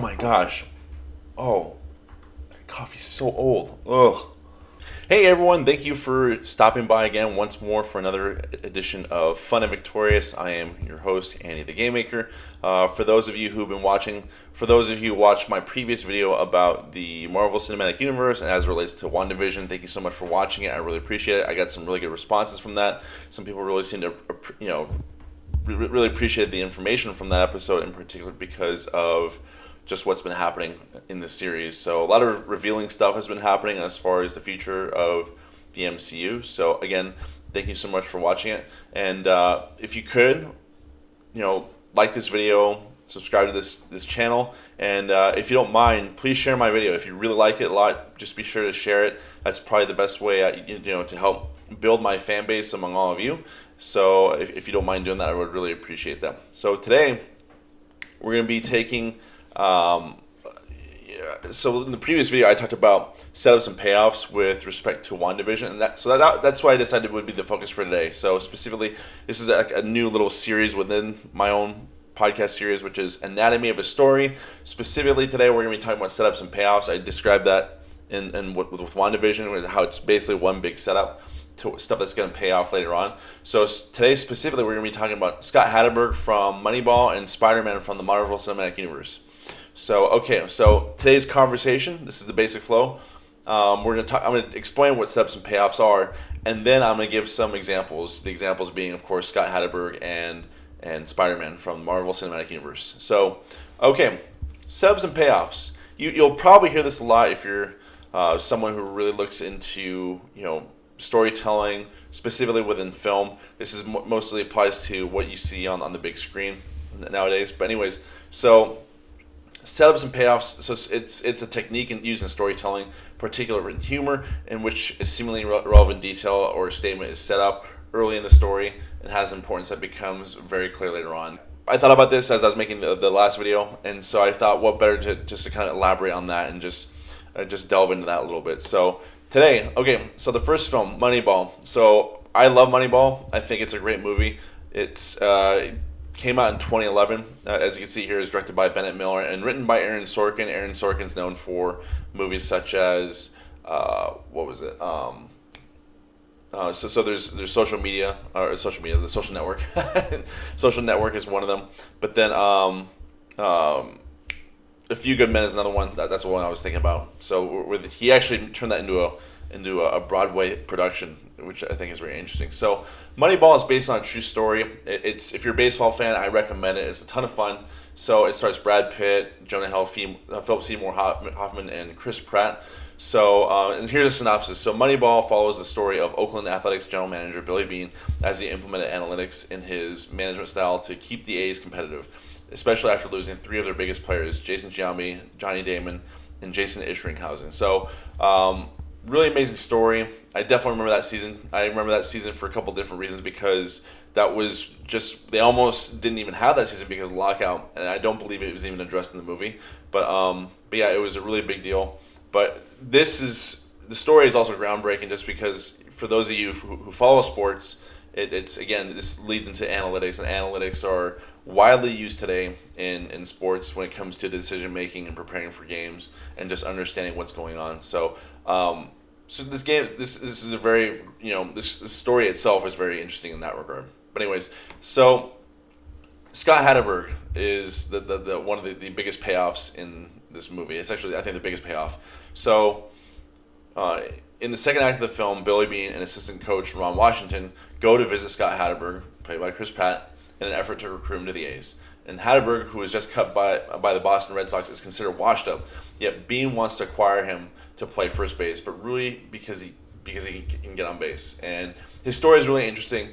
my gosh. Oh, coffee's so old. Ugh. Hey everyone, thank you for stopping by again once more for another edition of Fun and Victorious. I am your host, Andy the Game Maker. For those of you who've been watching, for those of you who watched my previous video about the Marvel Cinematic Universe and as it relates to WandaVision, thank you so much for watching it. I really appreciate it. I got some really good responses from that. Some people really seem to, really appreciated the information from that episode in particular because of just what's been happening in this series. So a lot of revealing stuff has been happening as far as the future of the MCU. So again, thank you so much for watching it. And if you could, like this video, subscribe to this channel, and if you don't mind, please share my video. If you really like it a lot, just be sure to share it. That's probably the best way, to help build my fan base among all of you. So if you don't mind doing that, I would really appreciate that. So today, we're going to be taking. So in the previous video, I talked about setups and payoffs with respect to WandaVision, and that's why I decided it would be the focus for today. So specifically, this is a new little series within my own podcast series, which is Anatomy of a Story. Specifically today, we're going to be talking about setups and payoffs. I described that with WandaVision, how it's basically one big setup to stuff that's going to pay off later on. So today specifically, we're going to be talking about Scott Hatteberg from Moneyball and Spider-Man from the Marvel Cinematic Universe. So today's conversation, this is the basic flow. I'm going to explain what setups and payoffs are, and then I'm going to give some examples. The examples being, of course, Scott Hatteberg and Spider-Man from the Marvel Cinematic Universe. So, setups and payoffs. You'll probably hear this a lot if you're someone who really looks into storytelling, specifically within film. This is mostly applies to what you see on the big screen nowadays. But anyways, so setups and payoffs, so it's a technique used in storytelling, particularly in humor, in which a seemingly relevant detail or statement is set up early in the story and has importance that becomes very clear later on. I thought about this as I was making the last video, and so I thought what better to kind of elaborate on that and just delve into that a little bit. So today, so the first film, Moneyball. So I love Moneyball. I think it's a great movie. It's came out in 2011. As you can see here, is directed by Bennett Miller and written by Aaron Sorkin. Aaron Sorkin's known for movies such as what was it? So there's Social Media, the Social Network. Social Network is one of them. But then A Few Good Men is another one. That's the one I was thinking about. So he actually turned that into a Broadway production, which I think is very interesting. So Moneyball is based on a true story. It's if you're a baseball fan, I recommend it. It's a ton of fun. So it stars Brad Pitt, Jonah Hill, Philip Seymour Hoffman, and Chris Pratt. So and here's a synopsis. So Moneyball follows the story of Oakland Athletics general manager Billy Beane as he implemented analytics in his management style to keep the A's competitive, especially after losing three of their biggest players, Jason Giambi, Johnny Damon, and Jason Ishringhausen. So really amazing story. I definitely remember that season. I remember that season for a couple different reasons, because that was just, they almost didn't even have that season because of lockout, and I don't believe it was even addressed in the movie. But yeah, it was a really big deal. But the story is also groundbreaking just because for those of you who follow sports, it's again, this leads into analytics, and analytics are widely used today in sports when it comes to decision making and preparing for games and just understanding what's going on. So this is a very, this story itself is very interesting in that regard. But anyways, so Scott Hatteberg is the one of the biggest payoffs in this movie. It's actually, I think, the biggest payoff. So in the second act of the film, Billy Beane and assistant coach Ron Washington go to visit Scott Hatteberg, played by Chris Pratt, in an effort to recruit him to the A's. And Hatteberg, who was just cut by the Boston Red Sox, is considered washed up. Yet Beane wants to acquire him to play first base, but really because he can get on base. And his story is really interesting.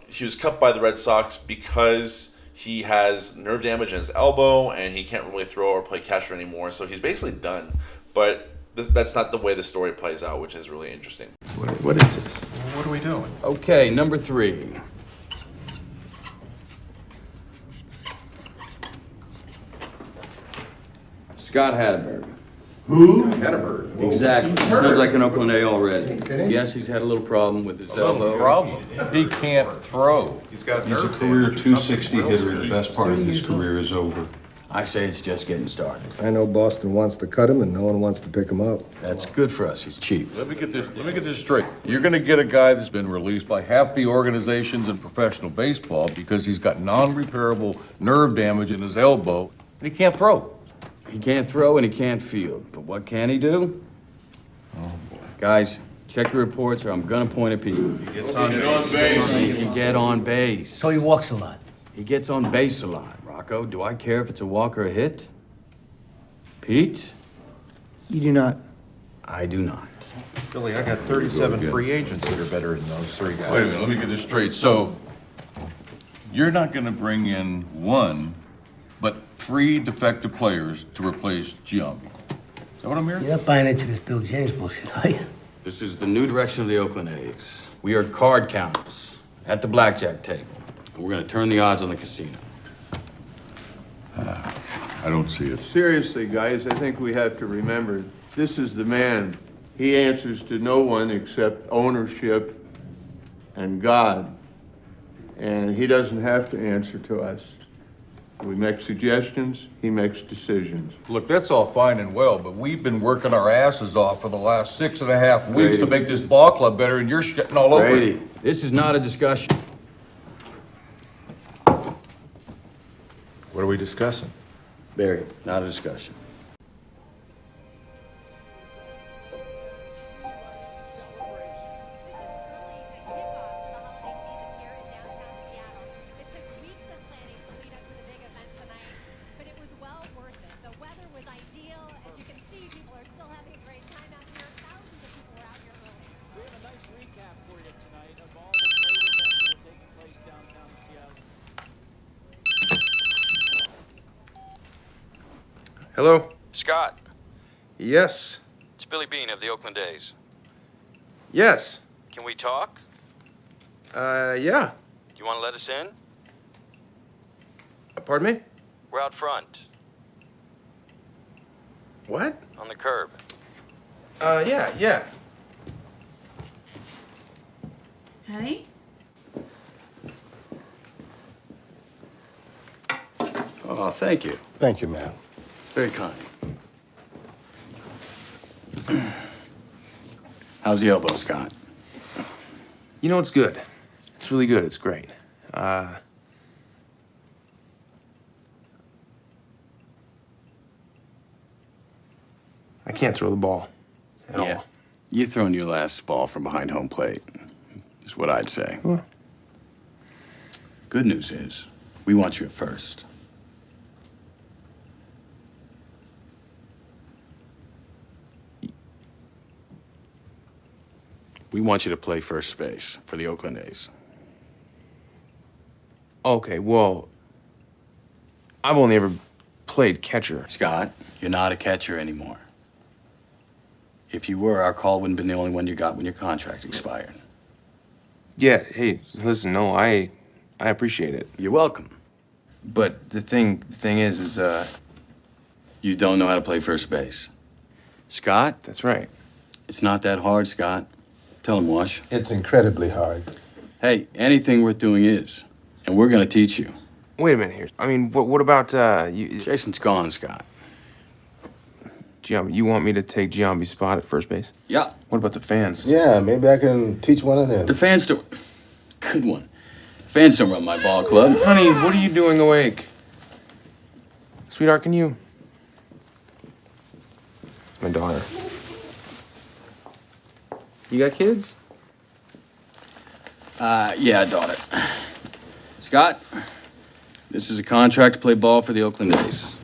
He was cut by the Red Sox because he has nerve damage in his elbow and he can't really throw or play catcher anymore. So he's basically done. But that's not the way the story plays out, which is really interesting. What is this? What are we doing? Okay, number 3. Scott Hatteberg. Who? Hatteberg. Exactly. Sounds like an Oakland A already. Yes, he's had a little problem with his elbow. Problem. He can't throw. He's got He's a career 260 hitter. The best part of his career is over. I say it's just getting started. I know Boston wants to cut him and no one wants to pick him up. That's good for us. He's cheap. Let me get this straight. You're gonna get a guy that's been released by half the organizations in professional baseball because he's got non-repairable nerve damage in his elbow and he can't throw. He can't throw and he can't field. But what can he do? Oh, boy. Guys, check your reports or I'm gonna point at Pete. He gets on base. He can get on base. So he walks a lot. He gets on base a lot. Rocco, do I care if it's a walk or a hit? Pete? You do not. I do not. Billy, I got 37 free agents that are better than those three guys. Wait a minute, let me get this straight. So, you're not gonna bring in one, but 3 defective players to replace Giambi. Is that what I'm hearing? You're not buying into this Bill James bullshit, are you? This is the new direction of the Oakland A's. We are card counters at the blackjack table. And we're gonna turn the odds on the casino. I don't see it. Seriously, guys, I think we have to remember, this is the man. He answers to no one except ownership and God. And he doesn't have to answer to us. We make suggestions, he makes decisions. Look, that's all fine and well, but we've been working our asses off for the last 6.5 weeks to make this ball club better, and you're shitting all over it. Brady, this is not a discussion. What are we discussing? Barry, not a discussion. Hello? Scott, Yes. it's Billy Bean of the Oakland A's. Yes. Can we talk? Yeah. You want to let us in? Pardon me? We're out front, What? on the curb. Yeah. Honey? Oh, thank you. Thank you, ma'am. Very kind. How's the elbow, Scott? You know, it's good. It's really good. It's great. I can't throw the ball at all. You thrown your last ball from behind home plate, is what I'd say. Huh. Good news is, we want you at first. We want you to play first base for the Oakland A's. Okay, well, I've only ever played catcher. Scott, you're not a catcher anymore. If you were, our call wouldn't have been the only one you got when your contract expired. Yeah, hey, listen, no, I appreciate it. You're welcome. But the thing is, You don't know how to play first base. Scott, that's right. it's not that hard, Scott. Tell him, Wash. It's incredibly hard. Hey, anything worth doing is. And we're gonna teach you. Wait a minute here. I mean, what about, you... Jason's gone, Scott. Giambi, you want me to take Giambi's spot at first base? Yeah. What about the fans? Yeah, maybe I can teach one of them. The fans don't... Good one. Fans don't run my ball club. Honey, what are you doing awake? Sweetheart, can you... It's my daughter. You got kids? Yeah, daughter. Scott, this is a contract to play ball for the Oakland A's.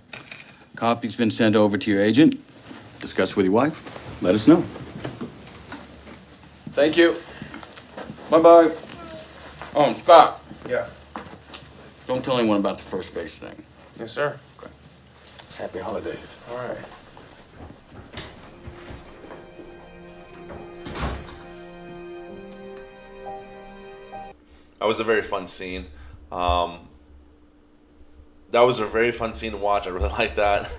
Copy's been sent over to your agent. Discuss with your wife. Let us know. Thank you. Bye-bye. Oh, Scott. Yeah. Don't tell anyone about the first base thing. Yes, sir. Happy holidays. All right. That was a very fun scene. That was a very fun scene to watch. I really like that.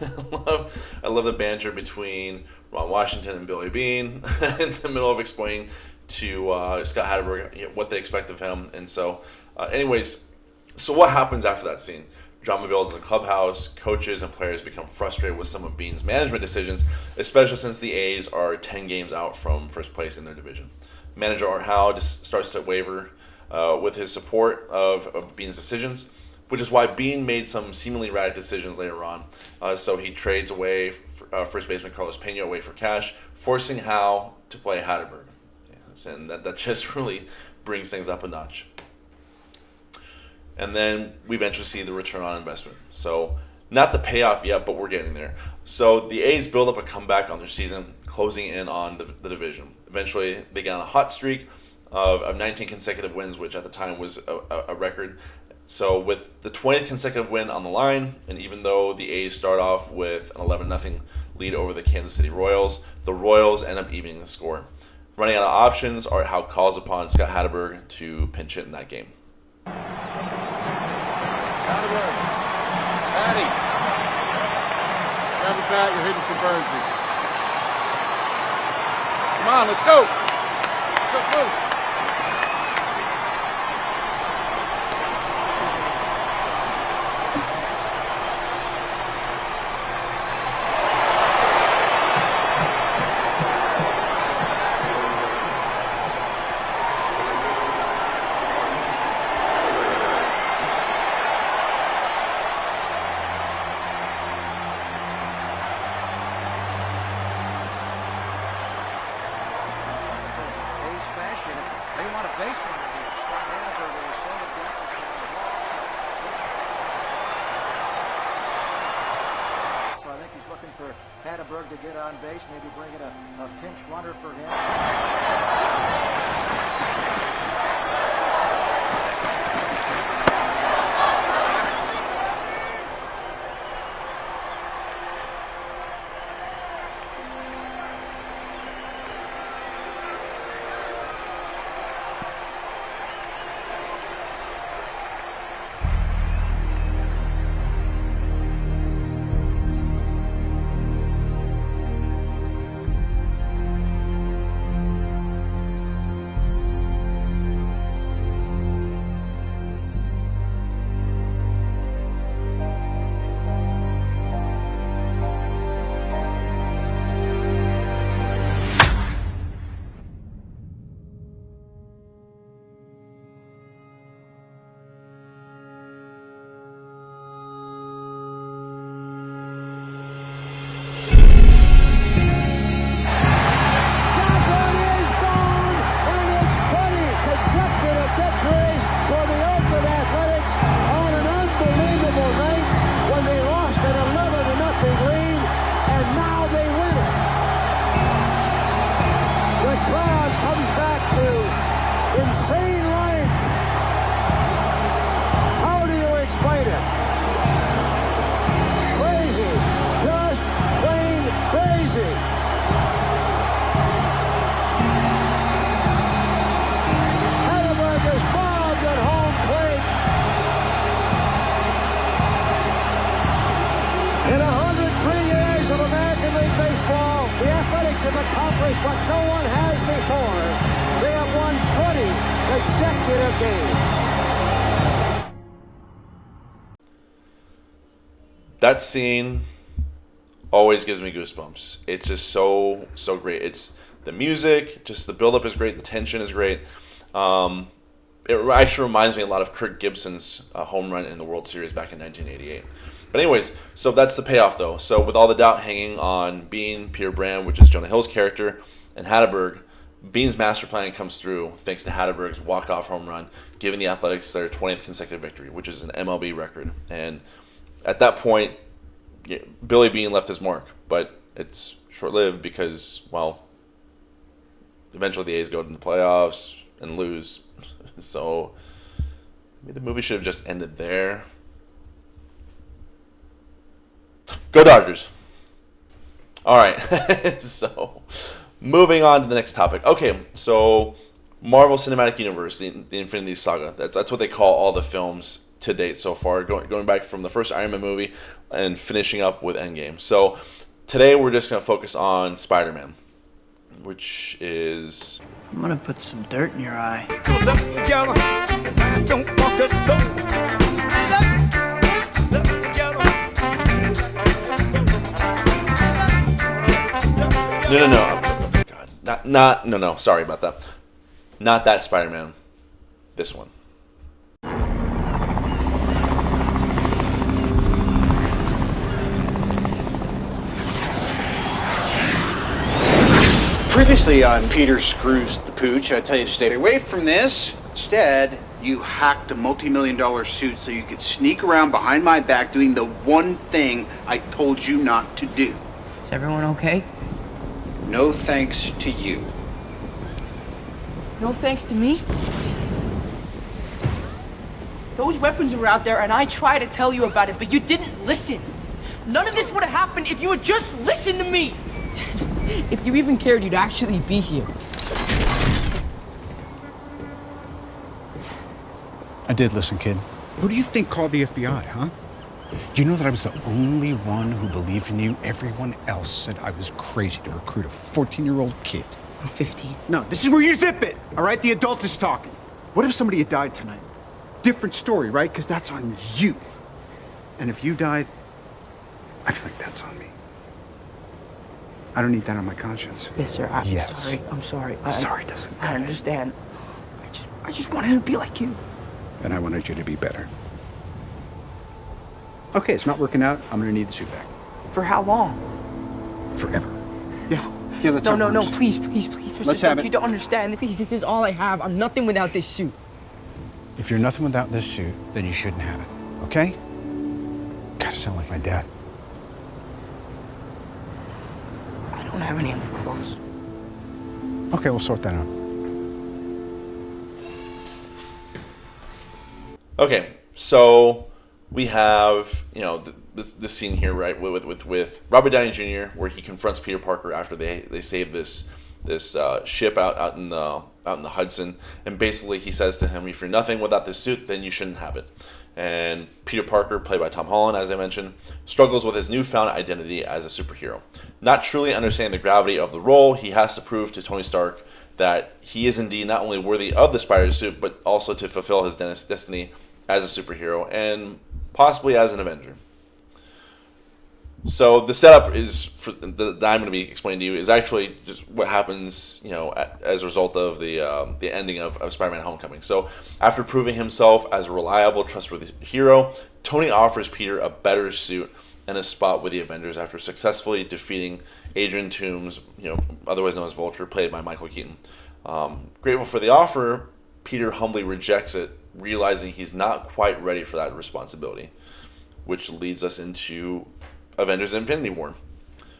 I love the banter between Ron Washington and Billy Bean in the middle of explaining to Scott Hatteberg what they expect of him. And so, anyways, so what happens after that scene? Drama builds in the clubhouse. Coaches and players become frustrated with some of Beane's management decisions, especially since the A's are 10 games out from first place in their division. Manager Art Howe just starts to waver with his support of Beane's decisions, which is why Beane made some seemingly erratic decisions later on. So he trades away first baseman Carlos Pena away for cash, forcing Howe to play Hatteberg. Yes, and that just really brings things up a notch. And then we eventually see the return on investment. So not the payoff yet, but we're getting there. So the A's build up a comeback on their season, closing in on the division. Eventually, they got on a hot streak of 19 consecutive wins, which at the time was a record. So with the 20th consecutive win on the line, and even though the A's start off with an 11-0 lead over the Kansas City Royals, the Royals end up evening the score. Running out of options, Art Howe calls upon Scott Hatteberg to pinch hit in that game. Hatteberg. Hattie. Grab the bat, you're hitting for Bernsey. Come on, let's go. Let's go close. Hatteberg to get on base, maybe bring in a pinch runner for him. Accomplished what no one has before. They have won 20 consecutive games. That scene always gives me goosebumps. It's just so great. It's the music, just the build-up is great, the tension is great. It actually reminds me a lot of Kirk Gibson's home run in the World Series back in 1988. But anyways, so that's the payoff, though. So with all the doubt hanging on Beane, Peter Brand, which is Jonah Hill's character, and Hatteberg, Beane's master plan comes through thanks to Hatteberg's walk-off home run, giving the Athletics their 20th consecutive victory, which is an MLB record. And at that point, Billy Beane left his mark, but it's short-lived because, well, eventually the A's go to the playoffs and lose. So maybe the movie should have just ended there. Go Dodgers. All right. So moving on to the next topic. Okay, so Marvel Cinematic Universe, the Infinity Saga. That's what they call all the films to date so far, going back from the first Iron Man movie and finishing up with Endgame. So today we're just going to focus on Spider-Man, which is... I'm gonna put some dirt in your eye. Don't walk us so. No. Oh, God. No. Sorry about that. Not that Spider-Man. This one. Previously on Peter Screws the Pooch, I tell you to stay away from this. Instead, you hacked a multi-million-dollar suit so you could sneak around behind my back doing the one thing I told you not to do. Is everyone okay? No thanks to you. No thanks to me? Those weapons were out there and I tried to tell you about it, but you didn't listen. None of this would have happened if you had just listened to me. If you even cared, you'd actually be here. I did listen, kid. Who do you think called the FBI, huh? Do you know that I was the only one who believed in you? Everyone else said I was crazy to recruit a 14-year-old kid. I'm 15. No, this is where you zip it, all right? The adult is talking. What if somebody had died tonight? Different story, right? Because that's on you. And if you died, I feel like that's on me. I don't need that on my conscience. Yes, sir. Yes. I'm sorry. Sorry doesn't I understand. I just wanted to be like you. And I wanted you to be better. Okay, it's not working out. I'm gonna need the suit back. For how long? Forever. Yeah, that's No, how it no, works. please, Mr. Let's Stark, have it. You don't understand. This is all I have. I'm nothing without this suit. If you're nothing without this suit, then you shouldn't have it, okay? God, I sound like my dad. I don't have any other clothes. Okay, we'll sort that out. Okay, so we have, this scene here, right, with Robert Downey Jr., where he confronts Peter Parker after they save this ship out in the Hudson, and basically he says to him, if you're nothing without this suit, then you shouldn't have it. And Peter Parker, played by Tom Holland, as I mentioned, struggles with his newfound identity as a superhero. Not truly understanding the gravity of the role, he has to prove to Tony Stark that he is indeed not only worthy of the Spider suit, but also to fulfill his destiny as a superhero and possibly as an Avenger. So the setup is that I'm going to be explaining to you is actually just what happens, as a result of the ending of Spider-Man: Homecoming. So after proving himself as a reliable, trustworthy hero, Tony offers Peter a better suit and a spot with the Avengers after successfully defeating Adrian Toomes, otherwise known as Vulture, played by Michael Keaton. Grateful for the offer, Peter humbly rejects it, realizing he's not quite ready for that responsibility, which leads us into Avengers Infinity War.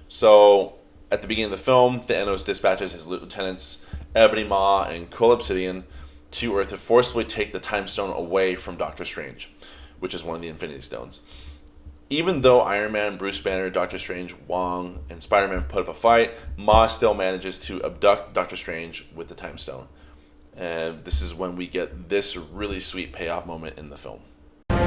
So, at the beginning of the film, Thanos dispatches his lieutenants Ebony Maw and Quill Obsidian to Earth to forcefully take the Time Stone away from Doctor Strange, which is one of the Infinity Stones. Even though Iron Man, Bruce Banner, Doctor Strange, Wong, and Spider-Man put up a fight, Ma still manages to abduct Doctor Strange with the Time Stone. And this is when we get this really sweet payoff moment in the film. Give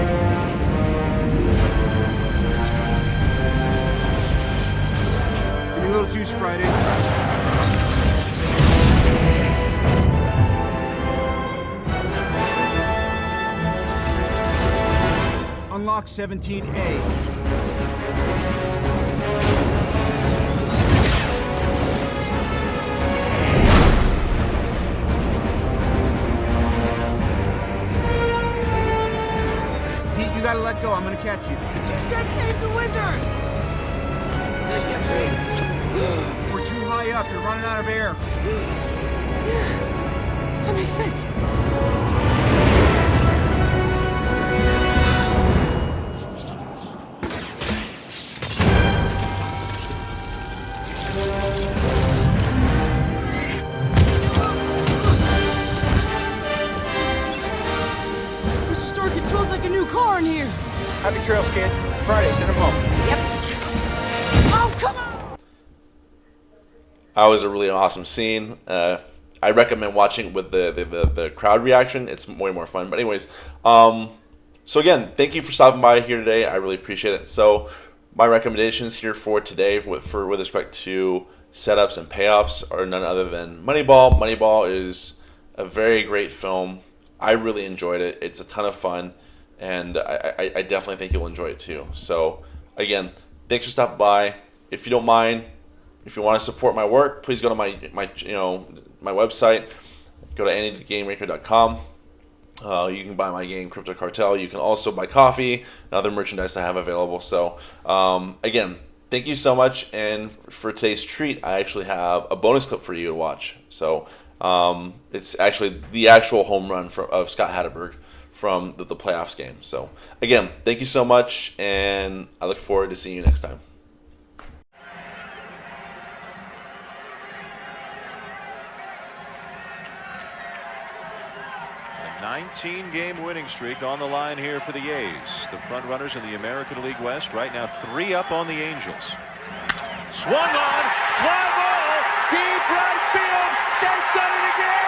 me a little juice, Friday. Unlock 17A. Pete, you gotta let go. I'm gonna catch you. But you said save the wizard! We're too high up. You're running out of air. Yeah, that makes sense. Mr. Stark, it smells like a new car in here. Happy trails, kid. Friday, send him home. Yep. Oh, come on! That was a really awesome scene. I recommend watching with the crowd reaction. It's way more fun. But anyways, so again, thank you for stopping by here today. I really appreciate it. So my recommendations here for today with respect to setups and payoffs are none other than Moneyball. Moneyball is a very great film. I really enjoyed it. It's a ton of fun, and I definitely think you'll enjoy it too. So again, thanks for stopping by. If you don't mind, If you want to support my work, please go to my website. Go to anygamemaker.com. You can buy my game Crypto Cartel. You can also buy coffee and other merchandise I have available. So again, thank you so much. And for today's treat, I actually have a bonus clip for you to watch. So it's actually the actual home run of Scott Hatteberg from the playoffs game. So again, thank you so much, and I look forward to seeing you next time. A 19-game winning streak on the line here for the A's. The front runners in the American League West right now 3 up on the Angels. Swung on, fly ball, deep right field. They've done it again.